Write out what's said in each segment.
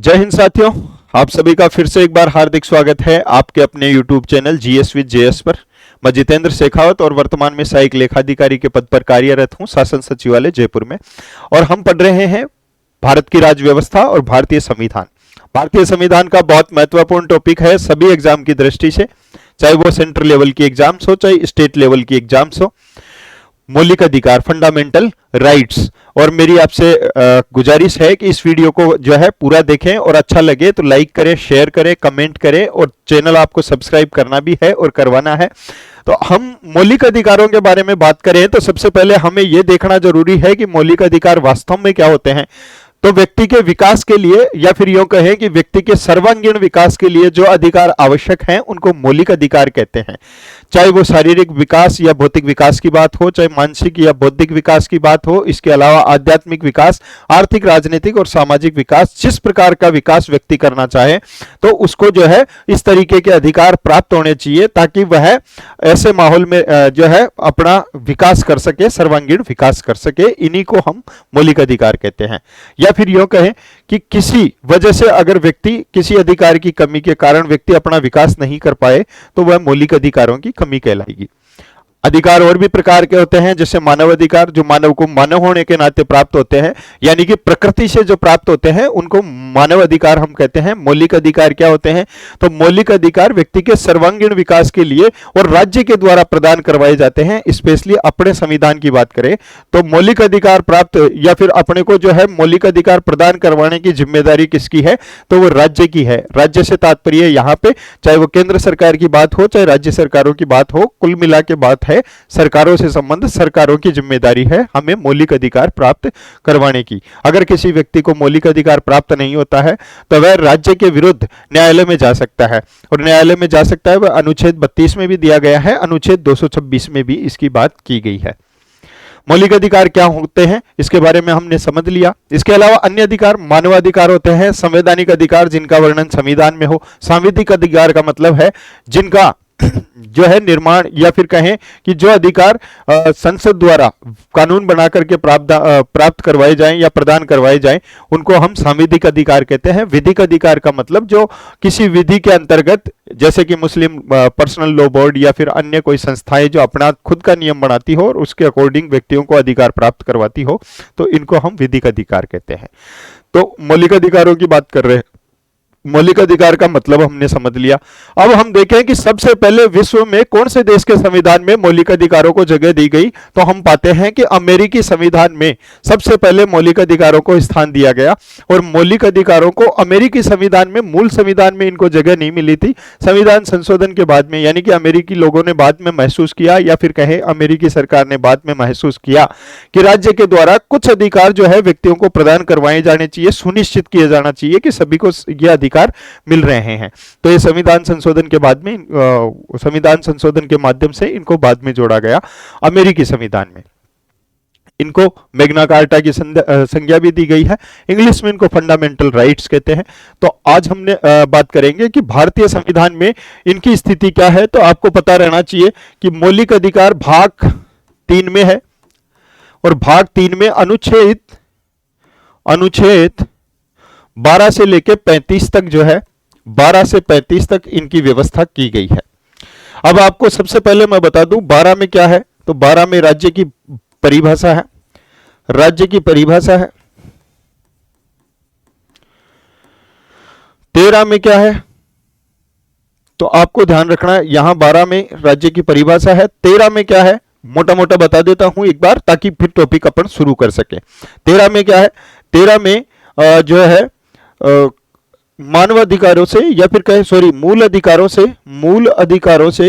जय हिंद साथियों, आप सभी का फिर से एक बार हार्दिक स्वागत है आपके अपने YouTube channel GS with JS पर। मैं जितेंद्र शेखावत और वर्तमान में सहायक लेखाधिकारी के पद पर कार्यरत हूं शासन सचिवालय जयपुर में। और हम पढ़ रहे हैं भारत की राज्य व्यवस्था और भारतीय संविधान। भारतीय संविधान का बहुत महत्वपूर्ण टॉपिक है सभी एग्जाम की दृष्टि से, चाहे वो सेंट्रल लेवल की एग्जाम्स हो चाहे स्टेट लेवल की एग्जाम्स हो। मौलिक अधिकार, फंडामेंटल राइट्स। और मेरी आपसे गुजारिश है कि इस वीडियो को जो है पूरा देखें और अच्छा लगे तो लाइक करें, शेयर करें, कमेंट करें और चैनल आपको सब्सक्राइब करना भी है और करवाना है। तो हम मौलिक अधिकारों के बारे में बात करें तो सबसे पहले हमें यह देखना जरूरी है कि मौलिक अधिकार वास्तव में क्या होते हैं। तो व्यक्ति के विकास के लिए या फिर यूं कहें कि व्यक्ति के सर्वांगीण विकास के लिए जो अधिकार आवश्यक हैं उनको मौलिक अधिकार कहते हैं। चाहे वो शारीरिक विकास या भौतिक विकास की बात हो, चाहे मानसिक या बौद्धिक विकास की बात हो, इसके अलावा आध्यात्मिक विकास, आर्थिक, राजनीतिक और सामाजिक विकास, जिस प्रकार का विकास व्यक्ति करना चाहे तो उसको जो है इस तरीके के अधिकार प्राप्त होने चाहिए ताकि वह ऐसे माहौल में जो है अपना विकास कर सके, सर्वांगीण विकास कर सके। इन्हीं को हम मौलिक अधिकार कहते हैं। या फिर यूं कहें कि किसी वजह से अगर व्यक्ति किसी अधिकार की कमी के कारण व्यक्ति अपना विकास नहीं कर पाए तो वह मौलिक अधिकारों की कमी कहलाएगी। अधिकार और भी प्रकार के होते हैं, जैसे मानव अधिकार, जो मानव को मानव होने के नाते प्राप्त होते हैं, यानी कि प्रकृति से जो प्राप्त होते हैं उनको मानव अधिकार हम कहते हैं। मौलिक अधिकार क्या होते हैं? तो मौलिक अधिकार व्यक्ति के सर्वांगीण विकास के लिए और राज्य के द्वारा प्रदान करवाए जाते हैं। स्पेशली अपने संविधान की बात करें तो मौलिक अधिकार प्राप्त या फिर अपने को जो है मौलिक अधिकार प्रदान करवाने की जिम्मेदारी किसकी है? तो वो राज्य की है। राज्य से तात्पर्य यहाँ पे चाहे वो केंद्र सरकार की बात हो चाहे राज्य सरकारों की बात हो, कुल मिला के बात है सरकारों से संबंध, सरकारों की जिम्मेदारी है हमें मौलिक अधिकार प्राप्त करवाने की। अगर किसी व्यक्ति को मौलिक अधिकार प्राप्त नहीं होता है तो वह राज्य के विरुद्ध न्यायालय में जा सकता है, और न्यायालय में जा सकता है वह अनुच्छेद 32 में भी दिया गया है, अनुच्छेद 226 में भी इसकी बात की गई है। मौलिक अधिकार क्या होते हैं इसके बारे में हमने समझ लिया। इसके अलावा अन्य अधिकार मानवाधिकार होते हैं, संवैधानिक अधिकार जिनका वर्णन संविधान में हो। सांविधिक अधिकार का मतलब है जिनका जो है निर्माण या फिर कहें कि जो अधिकार संसद द्वारा कानून बना करके प्राप्त करवाए जाएं या प्रदान करवाए जाएं उनको हम सांविधिक अधिकार कहते हैं। विधिक अधिकार का मतलब जो किसी विधि के अंतर्गत, जैसे कि मुस्लिम पर्सनल लॉ बोर्ड या फिर अन्य कोई संस्थाएं जो अपना खुद का नियम बनाती हो और उसके अकॉर्डिंग व्यक्तियों को अधिकार प्राप्त करवाती हो, तो इनको हम विधिक अधिकार कहते हैं। तो मौलिक अधिकारों की बात कर रहे हैं, मौलिक अधिकार का मतलब हमने समझ लिया। अब हम देखें कि सबसे पहले विश्व में कौन से देश के संविधान में मौलिक अधिकारों को जगह दी गई, तो हम पाते हैं कि अमेरिकी संविधान में सबसे पहले मौलिक अधिकारों को स्थान दिया गया। और मौलिक अधिकारों को अमेरिकी संविधान में, मूल संविधान में इनको जगह नहीं मिली थी। संविधान संशोधन के बाद में, यानी कि अमेरिकी लोगों ने बाद में महसूस किया या फिर कहें अमेरिकी सरकार ने बाद में महसूस किया कि राज्य के द्वारा कुछ अधिकार जो है व्यक्तियों को प्रदान करवाए जाने चाहिए, सुनिश्चित किया जाना चाहिए कि सभी को यह अधिकार मिल रहे हैं। तो ये संविधान संशोधन के बाद में, संविधान संशोधन के माध्यम से इनको बाद में जोड़ा गया अमेरिकी संविधान में। इनको मैग्ना कार्टा की संज्ञा भी दी गई है। इंग्लिश में इनको फंडामेंटल राइट्स कहते हैं। तो आज हमने बात करेंगे कि भारतीय संविधान में इनकी स्थिति क्या है। तो आपको पता रहना चाहिए कि मौलिक अधिकार भाग 3 में है, और भाग 3 में अनुच्छेद 12 से लेकर 35 तक जो है, 12 से 35 तक इनकी व्यवस्था की गई है। अब आपको सबसे पहले मैं बता दूं 12 में क्या है। तो 12 में राज्य की परिभाषा है, राज्य की परिभाषा है। 13 में क्या है, तो आपको ध्यान रखना है, यहां 12 में राज्य की परिभाषा है। 13 में क्या है मोटा मोटा बता देता हूं एक बार, ताकि फिर टॉपिक अपन शुरू कर सके। 13 में क्या है? 13 में जो है मानव अधिकारों से या फिर कहें मूल अधिकारों से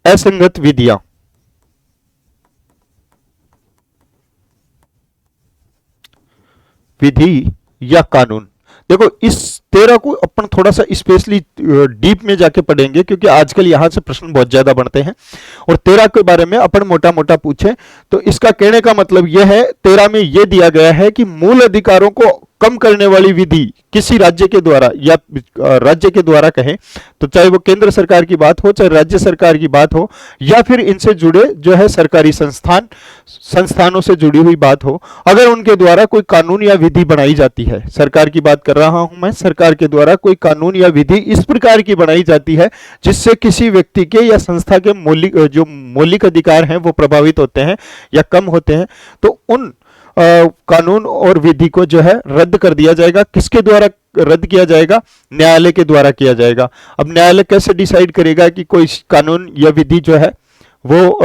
असंगत विधियां, विधि या कानून। देखो इस 13 को अपन थोड़ा सा स्पेशली डीप में जाके पढ़ेंगे, क्योंकि आजकल यहां से प्रश्न बहुत ज्यादा बनते हैं। और 13 के बारे में अपन मोटा मोटा पूछे तो इसका कहने का मतलब यह है, 13 में यह दिया गया है कि मूल अधिकारों को कम करने वाली विधि किसी राज्य के द्वारा या राज्य के द्वारा कहें तो चाहे वो केंद्र सरकार की बात हो, चाहे राज्य सरकार की बात हो, या फिर इनसे जुड़े जो है सरकारी संस्थानों से जुड़ी हुई बात हो, अगर उनके द्वारा कोई कानून या विधि बनाई जाती है, सरकार की बात कर रहा हूं मैं, सरकार के द्वारा कोई कानून या विधि इस प्रकार की बनाई जाती है जिससे किसी व्यक्ति के या संस्था के मौलिक अधिकार हैं वो प्रभावित होते हैं या कम होते हैं, तो उन कानून और विधि को जो है रद्द कर दिया जाएगा। किसके द्वारा रद्द किया जाएगा? न्यायालय के द्वारा किया जाएगा। अब न्यायालय कैसे डिसाइड करेगा कि कोई कानून या विधि जो है वो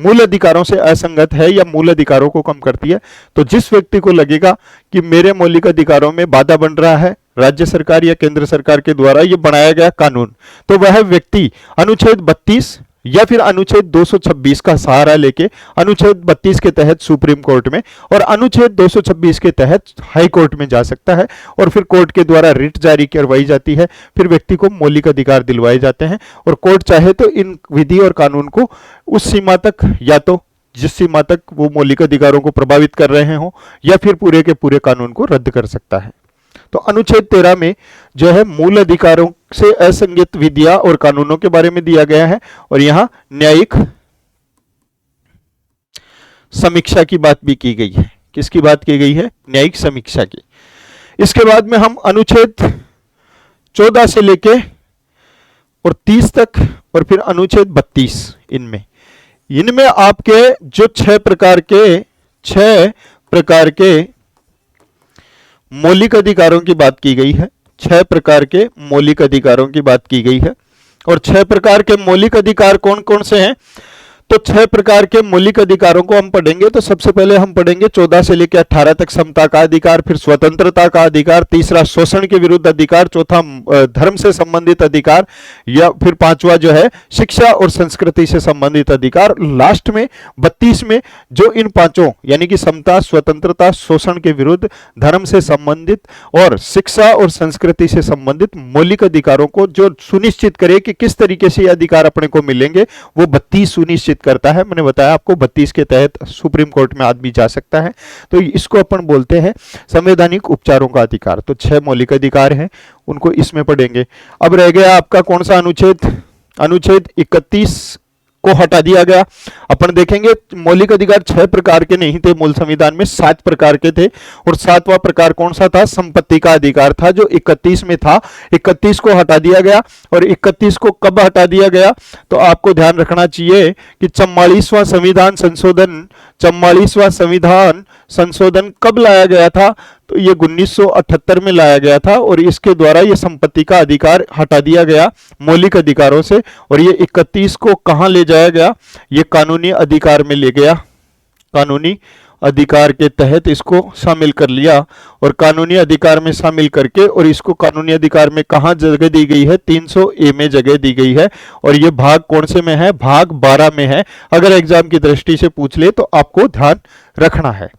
मूल अधिकारों से असंगत है या मूल अधिकारों को कम करती है? तो जिस व्यक्ति को लगेगा कि मेरे मौलिक अधिकारों में बाधा बन रहा है राज्य सरकार या केंद्र सरकार के द्वारा ये बनाया गया कानून, तो वह व्यक्ति अनुच्छेद 32 या फिर अनुच्छेद 226 का सहारा लेके अनुच्छेद 32 के तहत सुप्रीम कोर्ट में और अनुच्छेद 226 के तहत हाई कोर्ट में जा सकता है और फिर कोर्ट के द्वारा रिट जारी करवाई जाती है, फिर व्यक्ति को मौलिक अधिकार दिलवाए जाते हैं और कोर्ट चाहे तो इन विधि और कानून को उस सीमा तक, या तो जिस सीमा तक वो मौलिक अधिकारों को प्रभावित कर रहे हो, या फिर पूरे के पूरे कानून को रद्द कर सकता है। तो अनुच्छेद 13 में जो है मूल अधिकारों से असंगत विधियां और कानूनों के बारे में दिया गया है और यहां न्यायिक समीक्षा की बात भी की गई है। किसकी बात की गई है? न्यायिक समीक्षा की। इसके बाद में हम अनुच्छेद 14 से लेके और 30 तक और फिर अनुच्छेद 32 इनमें आपके जो 6 प्रकार के मौलिक अधिकारों की बात की गई है। 6 प्रकार के मौलिक अधिकारों की बात की गई है और 6 प्रकार के मौलिक अधिकार कौन कौन से हैं? तो 6 प्रकार के मौलिक अधिकारों को हम पढ़ेंगे। तो सबसे पहले हम पढ़ेंगे 14 से लेकर 18 तक समता का अधिकार, फिर स्वतंत्रता का अधिकार, तीसरा शोषण के विरुद्ध अधिकार, चौथा धर्म से संबंधित अधिकार, या फिर पांचवा जो है शिक्षा और संस्कृति से संबंधित अधिकार। लास्ट में 32 में जो इन पांचों यानी कि समता, स्वतंत्रता, शोषण के विरुद्ध, धर्म से संबंधित और शिक्षा और संस्कृति से संबंधित मौलिक अधिकारों को जो सुनिश्चित करे कि किस तरीके से ये अधिकार अपने को मिलेंगे, वो 32 सुनिश्चित करता है। मैंने बताया आपको 32 के तहत सुप्रीम कोर्ट में आदमी जा सकता है। तो इसको अपन बोलते हैं संवैधानिक उपचारों का अधिकार। तो 6 मौलिक अधिकार हैं, उनको इसमें पढ़ेंगे। अब रह गया आपका कौन सा अनुच्छेद? अनुच्छेद 31 को हटा दिया गया। अपन देखेंगे मौलिक अधिकार 6 प्रकार के नहीं थे, मूल संविधान में 7 प्रकार के थे और 7वां प्रकार कौन सा था? संपत्ति का अधिकार था, जो 31 में था। 31 को हटा दिया गया और 31 को कब हटा दिया गया? तो आपको ध्यान रखना चाहिए कि 44वां संविधान संशोधन कब लाया गया था? तो ये 1978 में लाया गया था और इसके द्वारा ये संपत्ति का अधिकार हटा दिया गया मौलिक अधिकारों से। और ये 31 को कहां ले जाया गया? ये कानूनी अधिकार में ले गया। कानूनी अधिकार के तहत इसको शामिल कर लिया और कानूनी अधिकार में शामिल करके और इसको कानूनी अधिकार में कहां जगह दी गई है? 300A में जगह दी गई है। और ये भाग कौन से में है? भाग 12 में है। अगर एग्जाम की दृष्टि से पूछ ले तो आपको ध्यान रखना है।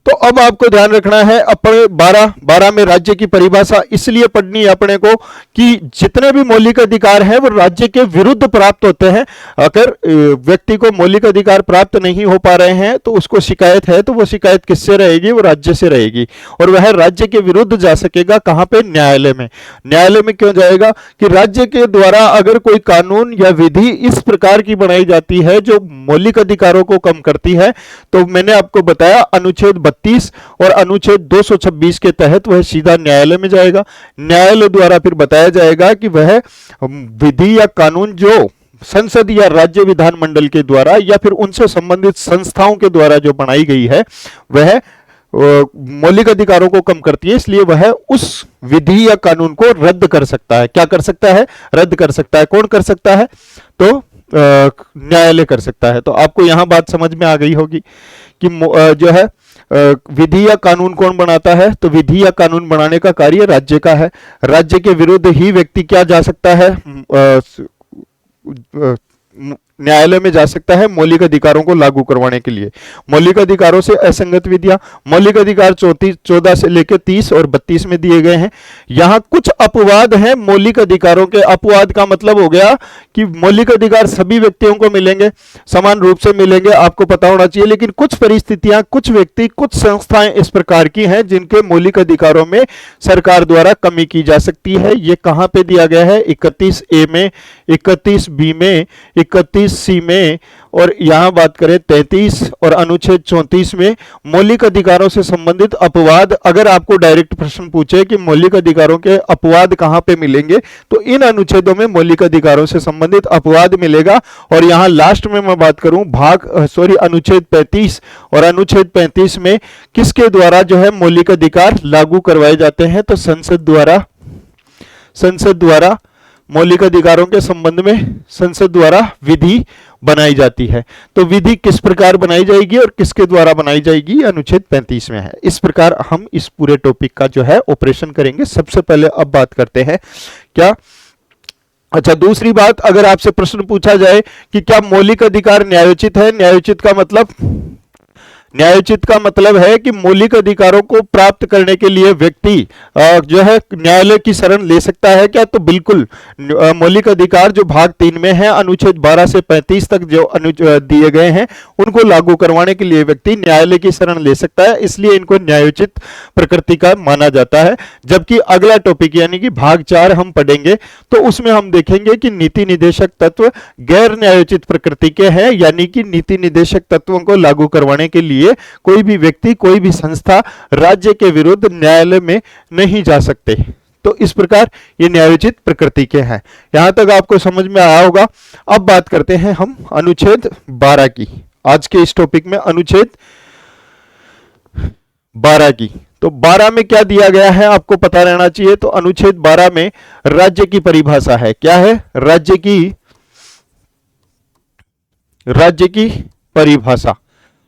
तो अब आपको ध्यान रखना है अपने 12 में राज्य की परिभाषा इसलिए पढ़नी है अपने को कि जितने भी मौलिक अधिकार हैं वो राज्य के विरुद्ध प्राप्त होते हैं। अगर व्यक्ति को मौलिक अधिकार प्राप्त नहीं हो पा रहे हैं तो उसको शिकायत है, तो वो शिकायत किससे रहेगी? वो राज्य से रहेगी और वह राज्य के विरुद्ध जा सकेगा। कहां पे? न्यायालय में। न्यायालय में क्यों जाएगा? कि राज्य के द्वारा अगर कोई कानून या विधि इस प्रकार की बनाई जाती है जो मौलिक अधिकारों को कम करती है, तो मैंने आपको बताया अनुच्छेद 32 और अनुच्छेद 226 के तहत वह सीधा न्यायालय में जाएगा। न्यायालय द्वारा फिर बताया जाएगा कि वह विधि या कानून जो संसद या राज्य विधानमंडल के द्वारा या फिर उनसे संबंधित संस्थाओं के द्वारा जो बनाई गई है वह मौलिक अधिकारों को कम करती है, इसलिए वह उस विधि या कानून को रद्द कर सकता है। क्या कर सकता है? रद्द कर सकता है। कौन कर सकता है? तो न्यायालय कर सकता है। तो आपको यहां बात समझ में आ गई होगी कि जो है विधि या कानून कौन बनाता है? तो विधि या कानून बनाने का कार्य राज्य का है। राज्य के विरुद्ध ही व्यक्ति क्या जा सकता है? न्यायालय में जा सकता है मौलिक अधिकारों को लागू करवाने के लिए। मौलिक अधिकारों से असंगत विधियां, मौलिक अधिकार 14 से लेकर 30 और 32 में दिए गए हैं। यहां कुछ अपवाद हैं मौलिक अधिकारों के। अपवाद का मतलब हो गया कि मौलिक अधिकार सभी व्यक्तियों को मिलेंगे, समान रूप से मिलेंगे, आपको पता होना चाहिए। लेकिन कुछ परिस्थितियां, कुछ व्यक्ति, कुछ संस्थाएं इस प्रकार की हैं जिनके मौलिक अधिकारों में सरकार द्वारा कमी की जा सकती है। ये कहां पे दिया गया है? 31A में, 31B में, 31C में, और यहां बात करें 33 और अनुच्छेद 34 में मौलिक अधिकारों से संबंधित अपवाद। अगर आपको डायरेक्ट प्रश्न पूछे कि मौलिक अधिकारों के अपवाद कहां पे मिलेंगे, तो इन अनुच्छेदों में मौलिक अधिकारों से संबंधित अपवाद मिलेगा। और यहां लास्ट में मैं बात करूं अनुच्छेद 35 और अनुच्छेद 35 में किसके द्वारा जो है मौलिक अधिकार लागू करवाए जाते हैं? तो संसद द्वारा मौलिक अधिकारों के संबंध में संसद द्वारा विधि बनाई जाती है। तो विधि किस प्रकार बनाई जाएगी और किसके द्वारा बनाई जाएगी? अनुच्छेद 35 में है। इस प्रकार हम इस पूरे टॉपिक का जो है ऑपरेशन करेंगे। सबसे पहले अब बात करते हैं क्या, अच्छा, दूसरी बात, अगर आपसे प्रश्न पूछा जाए कि क्या मौलिक अधिकार न्यायोचित है? न्यायोचित का मतलब है कि मौलिक अधिकारों को प्राप्त करने के लिए व्यक्ति जो है न्यायालय की शरण ले सकता है क्या? तो बिल्कुल। मौलिक अधिकार जो भाग 3 में है, अनुच्छेद 12 से 35 तक जो दिए गए हैं, उनको लागू करवाने के लिए व्यक्ति न्यायालय की शरण ले सकता है, इसलिए इनको न्यायोचित प्रकृति का माना जाता है। जबकि अगला टॉपिक यानी कि भाग 4 हम पढ़ेंगे, तो उसमें हम देखेंगे कि नीति निदेशक तत्व गैर न्यायोचित प्रकृति के हैं, यानी कि नीति निदेशक तत्वों को लागू करवाने के लिए कोई भी व्यक्ति, कोई भी संस्था राज्य के विरुद्ध न्यायालय में नहीं जा सकते। तो इस प्रकार ये न्यायोचित प्रकृति के हैं। यहां तक आपको समझ में आया होगा। अब बात करते हैं हम अनुच्छेद 12 की। आज के इस टॉपिक में अनुच्छेद 12 की। तो 12 में क्या दिया गया है आपको पता रहना चाहिए। तो अनुच्छेद 12 में राज्य की परिभाषा है। क्या है? राज्य की परिभाषा।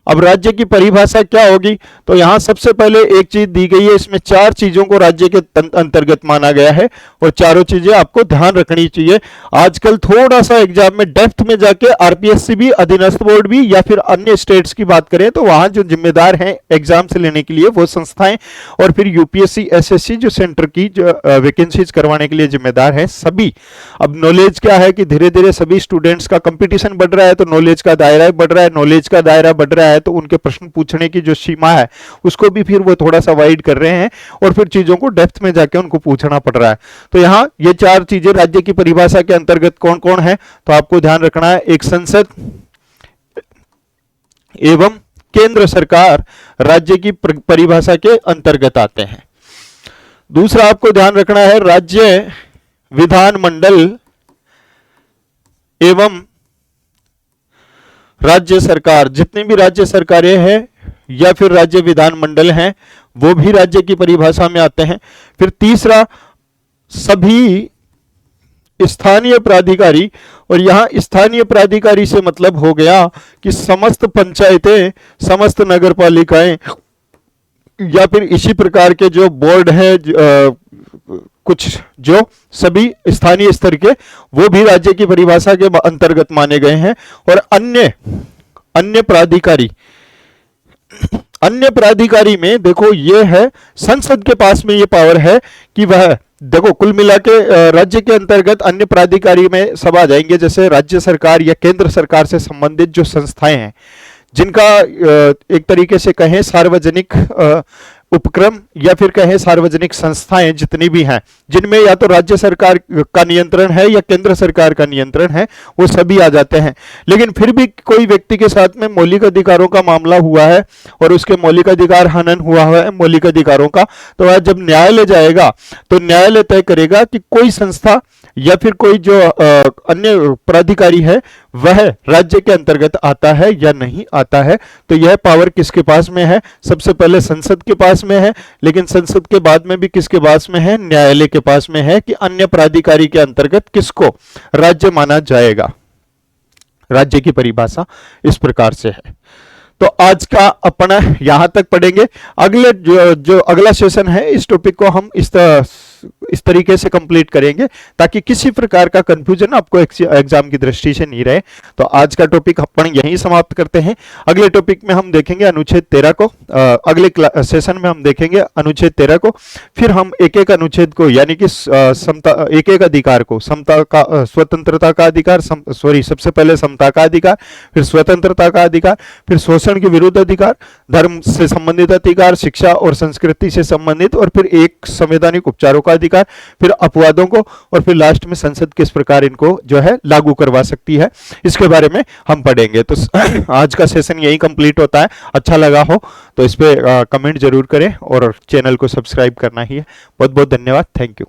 अब राज्य की परिभाषा क्या होगी? तो यहां सबसे पहले एक चीज दी गई है, इसमें 4 चीजों को राज्य के अंतर्गत माना गया है और चारों चीजें आपको ध्यान रखनी चाहिए। आजकल थोड़ा सा एग्जाम में डेप्थ में जाके आरपीएससी भी, अधीनस्थ बोर्ड भी, या फिर अन्य स्टेट्स की बात करें तो वहां जो जिम्मेदार हैं एग्जाम से लेने के लिए वो संस्थाएं, और फिर यूपीएससी, एसएससी जो सेंटर की जो वैकेंसीज करवाने के लिए जिम्मेदार है सभी। अब नॉलेज क्या है कि धीरे धीरे सभी स्टूडेंट्स का कंपटीशन बढ़ रहा है, तो नॉलेज का दायरा बढ़ रहा है। नॉलेज का दायरा बढ़ रहा है तो उनके प्रश्न पूछने की जो सीमा है उसको भी फिर वो थोड़ा सा वाइड कर रहे हैं, और फिर चीजों को डेप्थ में जाके उनको पूछना पड़ रहा है। तो यहां ये 4 चीजें राज्य की परिभाषा के अंतर्गत कौन कौन है, तो आपको ध्यान रखना है। एक, संसद एवं केंद्र सरकार राज्य की परिभाषा के अंतर्गत आते हैं। दूसरा आपको ध्यान रखना है, राज्य विधानमंडल एवं राज्य सरकार, जितनी भी राज्य सरकारें हैं या फिर राज्य विधानमंडल हैं वो भी राज्य की परिभाषा में आते हैं। फिर तीसरा, सभी स्थानीय प्राधिकारी, और यहां स्थानीय प्राधिकारी से मतलब हो गया कि समस्त पंचायतें, समस्त नगर पालिकाएं, या फिर इसी प्रकार के जो बोर्ड है, कुछ जो सभी स्थानीय स्तर के, वो भी राज्य की परिभाषा के अंतर्गत माने गए हैं। और अन्य प्राधिकारी में देखो ये है, संसद के पास में ये पावर है कि वह, देखो कुल मिला के राज्य के अंतर्गत अन्य प्राधिकारी में सब आ जाएंगे, जैसे राज्य सरकार या केंद्र सरकार से संबंधित जो संस्थाएं हैं, जिनका एक तरीके से कहें सार्वजनिक उपक्रम या फिर कहें सार्वजनिक संस्थाएं जितनी भी हैं, जिनमें या तो राज्य सरकार का नियंत्रण है या केंद्र सरकार का नियंत्रण है, वो सभी आ जाते हैं। लेकिन फिर भी कोई व्यक्ति के साथ में मौलिक अधिकारों का मामला हुआ है और उसके मौलिक अधिकार हनन हुआ है मौलिक अधिकारों का, तो वह जब न्यायालय जाएगा तो न्यायालय तय करेगा कि कोई संस्था या फिर कोई जो अन्य प्राधिकारी है वह राज्य के अंतर्गत आता है या नहीं आता है। तो यह पावर किसके पास में है? सबसे पहले संसद के पास में है, लेकिन संसद के बाद में भी किसके पास में है? न्यायालय के पास में है कि अन्य प्राधिकारी के अंतर्गत किसको राज्य माना जाएगा। राज्य की परिभाषा इस प्रकार से है। तो आज का अपना यहां तक पढ़ेंगे। अगले जो अगला सेशन है, इस टॉपिक को हम इस इस तरीके से कंप्लीट करेंगे ताकि किसी प्रकार का कंफ्यूजन आपको एग्जाम की दृष्टि से नहीं रहे। तो आज का टॉपिक अपन यहीं समाप्त करते हैं। अगले टॉपिक में हम देखेंगे अनुच्छेद 13 को, अगले सेशन में हम देखेंगे अनुच्छेद 13 को। फिर हम एक एक अनुच्छेद को यानी कि समता, एक एक अधिकार को, समता का, स्वतंत्रता का अधिकार, सबसे पहले समता का अधिकार, फिर स्वतंत्रता का अधिकार, फिर शोषण के विरुद्ध अधिकार, धर्म से संबंधित अधिकार, शिक्षा और संस्कृति से संबंधित, और फिर एक संवैधानिक उपचारों का अधिकार, फिर अपवादों को, और फिर लास्ट में संसद किस प्रकार इनको जो है लागू करवा सकती है, इसके बारे में हम पढ़ेंगे। तो आज का सेशन यही कंप्लीट होता है। अच्छा लगा हो तो इस पे कमेंट जरूर करें और चैनल को सब्सक्राइब करना ही है। बहुत बहुत धन्यवाद। Thank you.